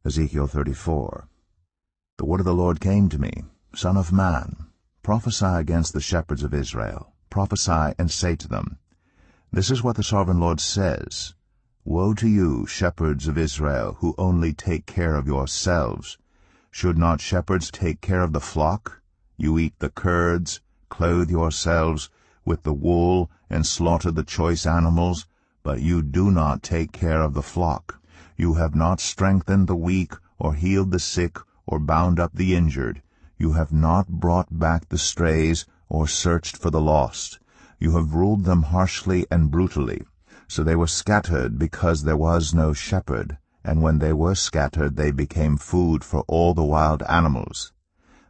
Ezekiel 34. The word of the Lord came to me, Son of man, prophesy against the shepherds of Israel. Prophesy and say to them, This is what the sovereign Lord says. Woe to you, shepherds of Israel, who only take care of yourselves. Should not shepherds take care of the flock? You eat the curds, clothe yourselves with the wool, and slaughter the choice animals, but you do not take care of the flock. You have not strengthened the weak, or healed the sick, or bound up the injured. You have not brought back the strays, or searched for the lost. You have ruled them harshly and brutally. So they were scattered because there was no shepherd, and when they were scattered they became food for all the wild animals.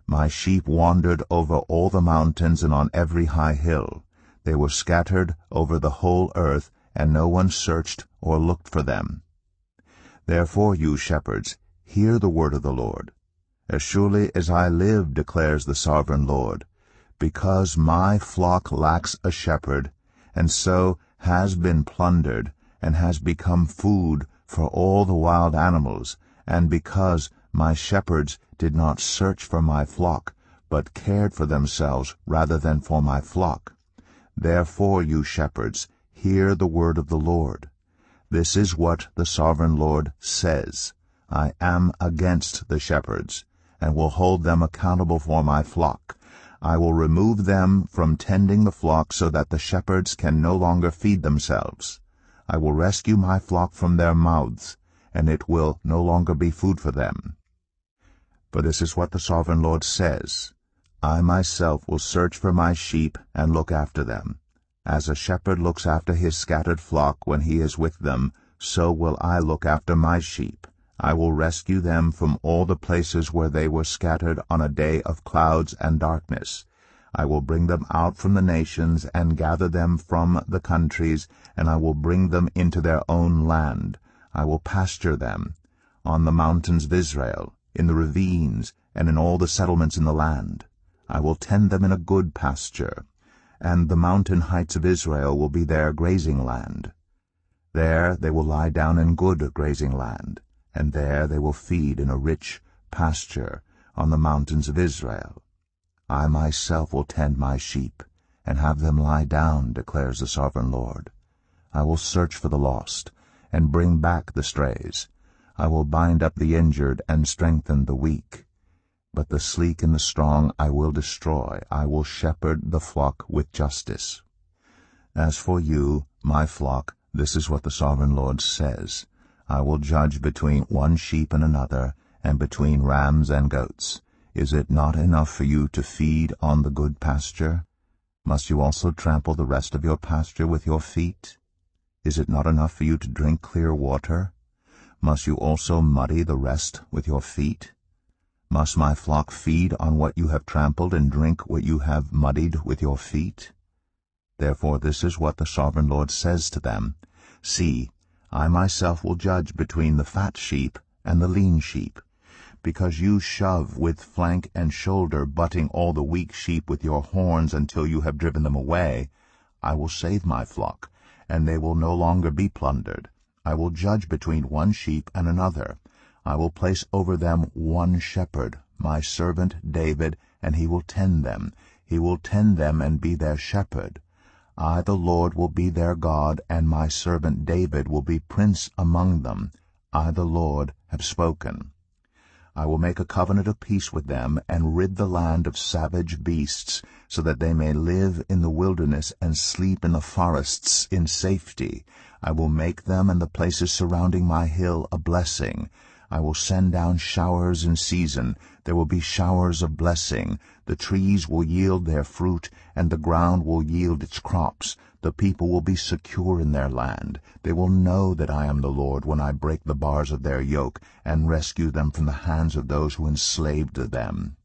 My sheep wandered over all the mountains and on every high hill. They were scattered over the whole earth, and no one searched or looked for them. Therefore, you shepherds, hear the word of the Lord. As surely as I live, declares the sovereign Lord, because my flock lacks a shepherd, and so has been plundered, and has become food for all the wild animals, and because my shepherds did not search for my flock, but cared for themselves rather than for my flock. Therefore, you shepherds, hear the word of the Lord. This is what the sovereign Lord says. I am against the shepherds, and will hold them accountable for my flock. I will remove them from tending the flock so that the shepherds can no longer feed themselves. I will rescue my flock from their mouths, and it will no longer be food for them. For this is what the sovereign Lord says. I myself will search for my sheep and look after them. As a shepherd looks after his scattered flock when he is with them, so will I look after my sheep. I will rescue them from all the places where they were scattered on a day of clouds and darkness. I will bring them out from the nations and gather them from the countries, and I will bring them into their own land. I will pasture them on the mountains of Israel, in the ravines, and in all the settlements in the land. I will tend them in a good pasture, and the mountain heights of Israel will be their grazing land. There they will lie down in good grazing land, and there they will feed in a rich pasture on the mountains of Israel. I myself will tend my sheep, and have them lie down, declares the sovereign Lord. I will search for the lost, and bring back the strays. I will bind up the injured and strengthen the weak. But the sleek and the strong I will destroy. I will shepherd the flock with justice. As for you, my flock, this is what the sovereign Lord says. I will judge between one sheep and another, and between rams and goats. Is it not enough for you to feed on the good pasture? Must you also trample the rest of your pasture with your feet? Is it not enough for you to drink clear water? Must you also muddy the rest with your feet? Must my flock feed on what you have trampled and drink what you have muddied with your feet? Therefore this is what the sovereign Lord says to them. See, I myself will judge between the fat sheep and the lean sheep. Because you shove with flank and shoulder, butting all the weak sheep with your horns until you have driven them away, I will save my flock, and they will no longer be plundered. I will judge between one sheep and another. I will place over them one shepherd, my servant David, and he will tend them. He will tend them and be their shepherd. I, the Lord, will be their God, and my servant David will be prince among them. I, the Lord, have spoken. I will make a covenant of peace with them, and rid the land of savage beasts, so that they may live in the wilderness and sleep in the forests in safety. I will make them and the places surrounding my hill a blessing. I will send down showers in season. There will be showers of blessing. The trees will yield their fruit, and the ground will yield its crops. The people will be secure in their land. They will know that I am the Lord when I break the bars of their yoke and rescue them from the hands of those who enslaved them.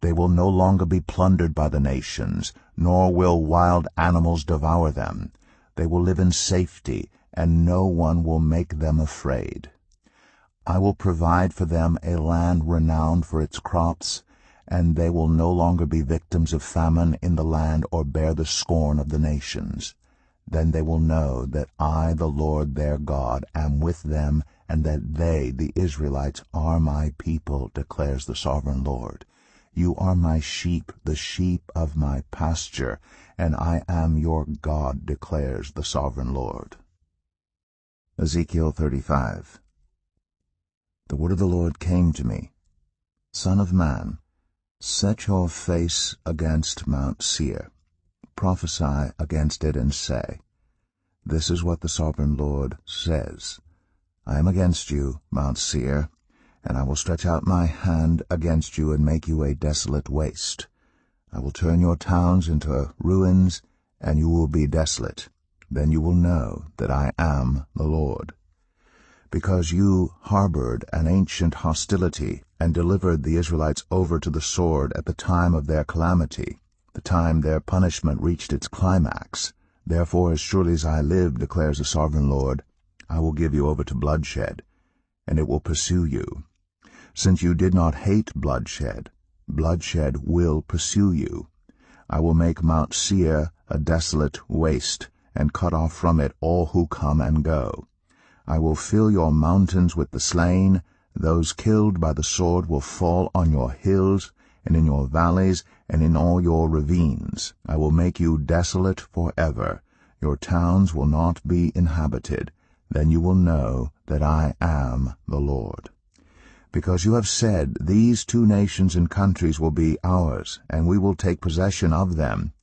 They will no longer be plundered by the nations, nor will wild animals devour them. They will live in safety, and no one will make them afraid. I will provide for them a land renowned for its crops, and they will no longer be victims of famine in the land or bear the scorn of the nations. Then they will know that I, the Lord their God, am with them and that they, the Israelites, are my people, declares the sovereign Lord. You are my sheep, the sheep of my pasture, and I am your God, declares the sovereign Lord. Ezekiel 35. The word of the Lord came to me, Son of man, set your face against Mount Seir, prophesy against it, and say, This is what the sovereign Lord says. I am against you, Mount Seir, and I will stretch out my hand against you and make you a desolate waste. I will turn your towns into ruins, and you will be desolate. Then you will know that I am the Lord. Because you harbored an ancient hostility and delivered the Israelites over to the sword at the time of their calamity, the time their punishment reached its climax, therefore as surely as I live, declares the sovereign Lord, I will give you over to bloodshed, and it will pursue you. Since you did not hate bloodshed, bloodshed will pursue you. I will make Mount Seir a desolate waste, and cut off from it all who come and go. I will fill your mountains with the slain. Those killed by the sword will fall on your hills, and in your valleys, and in all your ravines. I will make you desolate forever. Your towns will not be inhabited. Then you will know that I am the Lord. Because you have said, These 2 nations and countries will be ours, and we will take possession of them,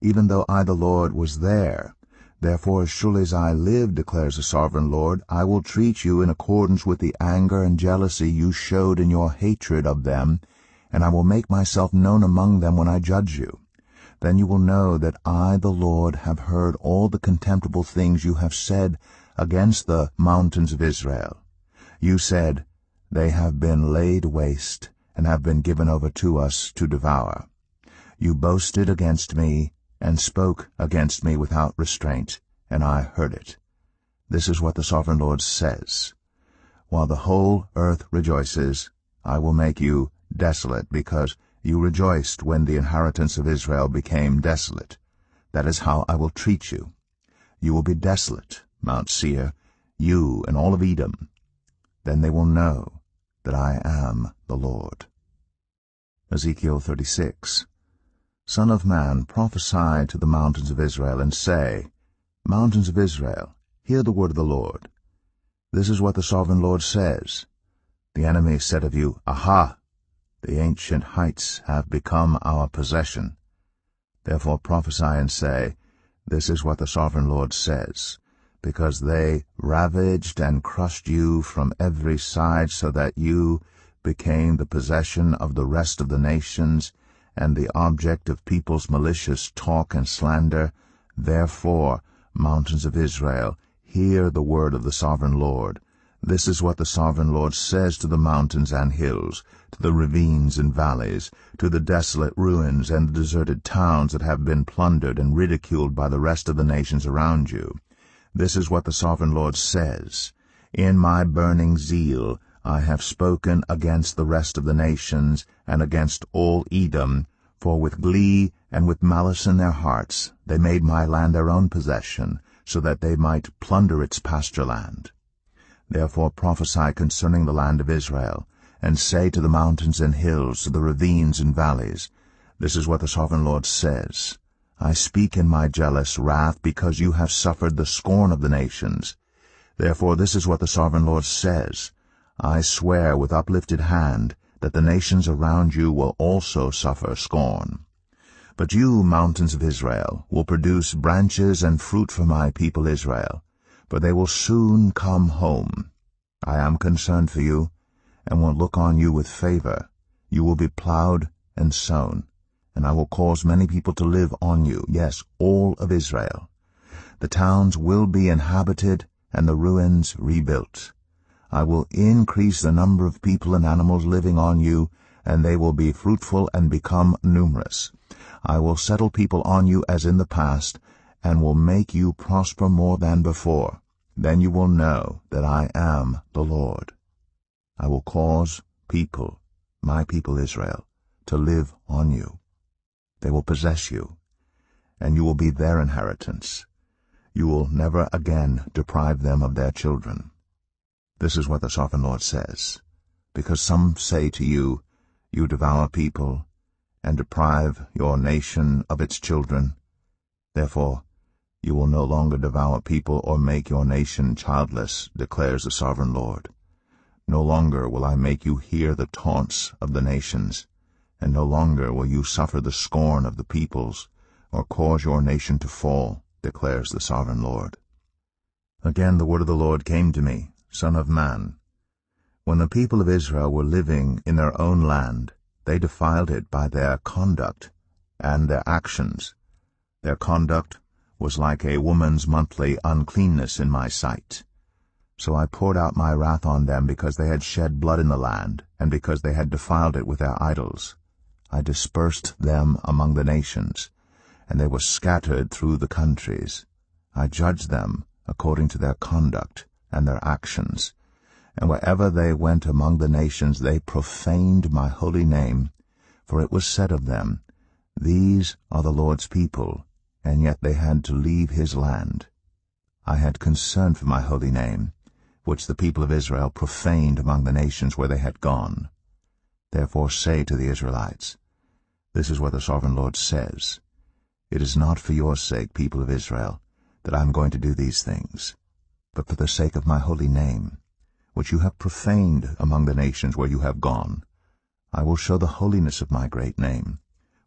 even though I the Lord was there. Therefore as surely as I live, declares the sovereign Lord, I will treat you in accordance with the anger and jealousy you showed in your hatred of them, and I will make myself known among them when I judge you. Then you will know that I the Lord have heard all the contemptible things you have said against the mountains of Israel. You said, They have been laid waste, and have been given over to us to devour. You boasted against me, and spoke against me without restraint, and I heard it. This is what the sovereign Lord says. While the whole earth rejoices, I will make you desolate, because you rejoiced when the inheritance of Israel became desolate. That is how I will treat you. You will be desolate, Mount Seir, you and all of Edom. Then they will know that I am the Lord. Ezekiel 36. Son of man, prophesy to the mountains of Israel, and say, Mountains of Israel, hear the word of the Lord. This is what the sovereign Lord says. The enemy said of you, Aha! The ancient heights have become our possession. Therefore prophesy and say, This is what the sovereign Lord says. Because they ravaged and crushed you from every side, so that you became the possession of the rest of the nations, and the object of people's malicious talk and slander. Therefore, mountains of Israel, hear the word of the sovereign Lord. This is what the sovereign Lord says to the mountains and hills, to the ravines and valleys, to the desolate ruins and the deserted towns that have been plundered and ridiculed by the rest of the nations around you. This is what the sovereign Lord says. In my burning zeal I have spoken against the rest of the nations and against all Edom, for with glee and with malice in their hearts they made my land their own possession, so that they might plunder its pasture land. Therefore prophesy concerning the land of Israel, and say to the mountains and hills, to the ravines and valleys, This is what the sovereign Lord says. I speak in my jealous wrath, because you have suffered the scorn of the nations. Therefore this is what the sovereign Lord says. I swear with uplifted hand that the nations around you will also suffer scorn. But you, mountains of Israel, will produce branches and fruit for my people Israel, for they will soon come home. I am concerned for you, and will look on you with favor. You will be plowed and sown, and I will cause many people to live on you, yes, all of Israel. The towns will be inhabited, and the ruins rebuilt. I will increase the number of people and animals living on you, and they will be fruitful and become numerous. I will settle people on you as in the past, and will make you prosper more than before. Then you will know that I am the Lord. I will cause people, my people Israel, to live on you. They will possess you, and you will be their inheritance. You will never again deprive them of their children. This is what the Sovereign Lord says. Because some say to you, you devour people, and deprive your nation of its children. Therefore you will no longer devour people or make your nation childless, declares the Sovereign Lord. No longer will I make you hear the taunts of the nations, and no longer will you suffer the scorn of the peoples, or cause your nation to fall, declares the Sovereign Lord. Again the word of the Lord came to me, Son of man. When the people of Israel were living in their own land, they defiled it by their conduct and their actions. Their conduct was like a woman's monthly uncleanness in my sight. So I poured out my wrath on them because they had shed blood in the land, and because they had defiled it with their idols. I dispersed them among the nations, and they were scattered through the countries. I judged them according to their conduct and their actions. And wherever they went among the nations, they profaned my holy name, for it was said of them, These are the Lord's people, and yet they had to leave his land. I had concern for my holy name, which the people of Israel profaned among the nations where they had gone. Therefore say to the Israelites, This is what the Sovereign Lord says, It is not for your sake, people of Israel, that I am going to do these things, but for the sake of my holy name, which you have profaned among the nations where you have gone. I will show the holiness of my great name,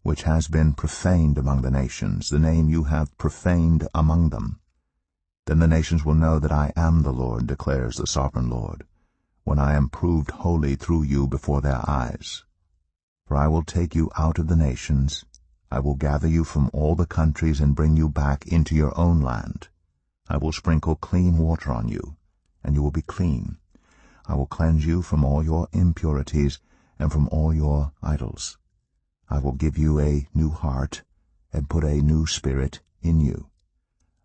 which has been profaned among the nations, the name you have profaned among them. Then the nations will know that I am the Lord, declares the Sovereign Lord, when I am proved holy through you before their eyes. For I will take you out of the nations, I will gather you from all the countries and bring you back into your own land. I will sprinkle clean water on you, and you will be clean. I will cleanse you from all your impurities and from all your idols. I will give you a new heart and put a new spirit in you.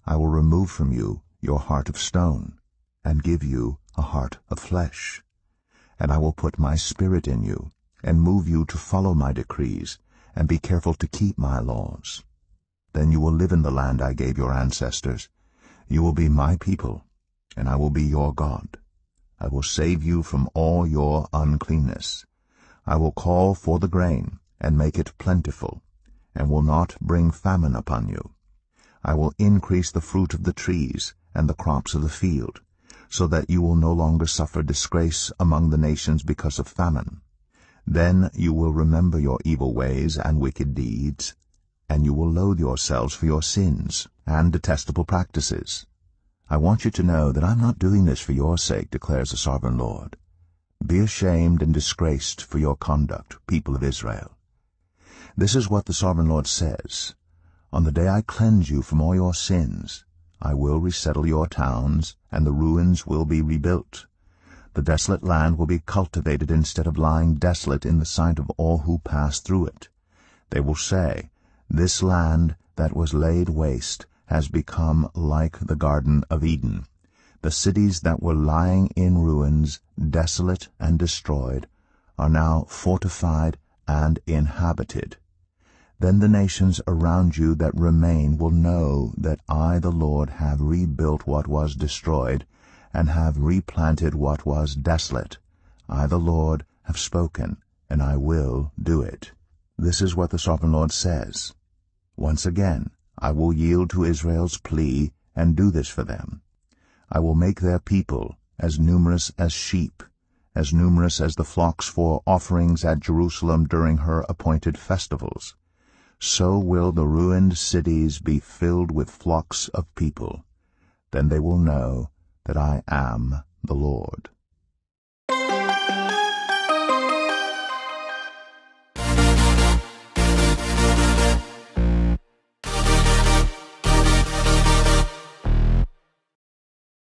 I will remove from you your heart of stone and give you a heart of flesh. And I will put my spirit in you and move you to follow my decrees and be careful to keep my laws. Then you will live in the land I gave your ancestors. You will be my people, and I will be your God. I will save you from all your uncleanness. I will call for the grain and make it plentiful, and will not bring famine upon you. I will increase the fruit of the trees and the crops of the field, so that you will no longer suffer disgrace among the nations because of famine. Then you will remember your evil ways and wicked deeds, and you will loathe yourselves for your sins and detestable practices. I want you to know that I'm not doing this for your sake, declares the Sovereign Lord. Be ashamed and disgraced for your conduct, people of Israel. This is what the Sovereign Lord says. On the day I cleanse you from all your sins, I will resettle your towns, and the ruins will be rebuilt. The desolate land will be cultivated instead of lying desolate in the sight of all who pass through it. They will say, This land that was laid waste has become like the Garden of Eden. The cities that were lying in ruins, desolate and destroyed, are now fortified and inhabited. Then the nations around you that remain will know that I, the Lord, have rebuilt what was destroyed, and have replanted what was desolate. I, the Lord, have spoken, and I will do it. This is what the Sovereign Lord says. Once again, I will yield to Israel's plea and do this for them. I will make their people as numerous as sheep, as numerous as the flocks for offerings at Jerusalem during her appointed festivals. So will the ruined cities be filled with flocks of people. Then they will know that I am the Lord.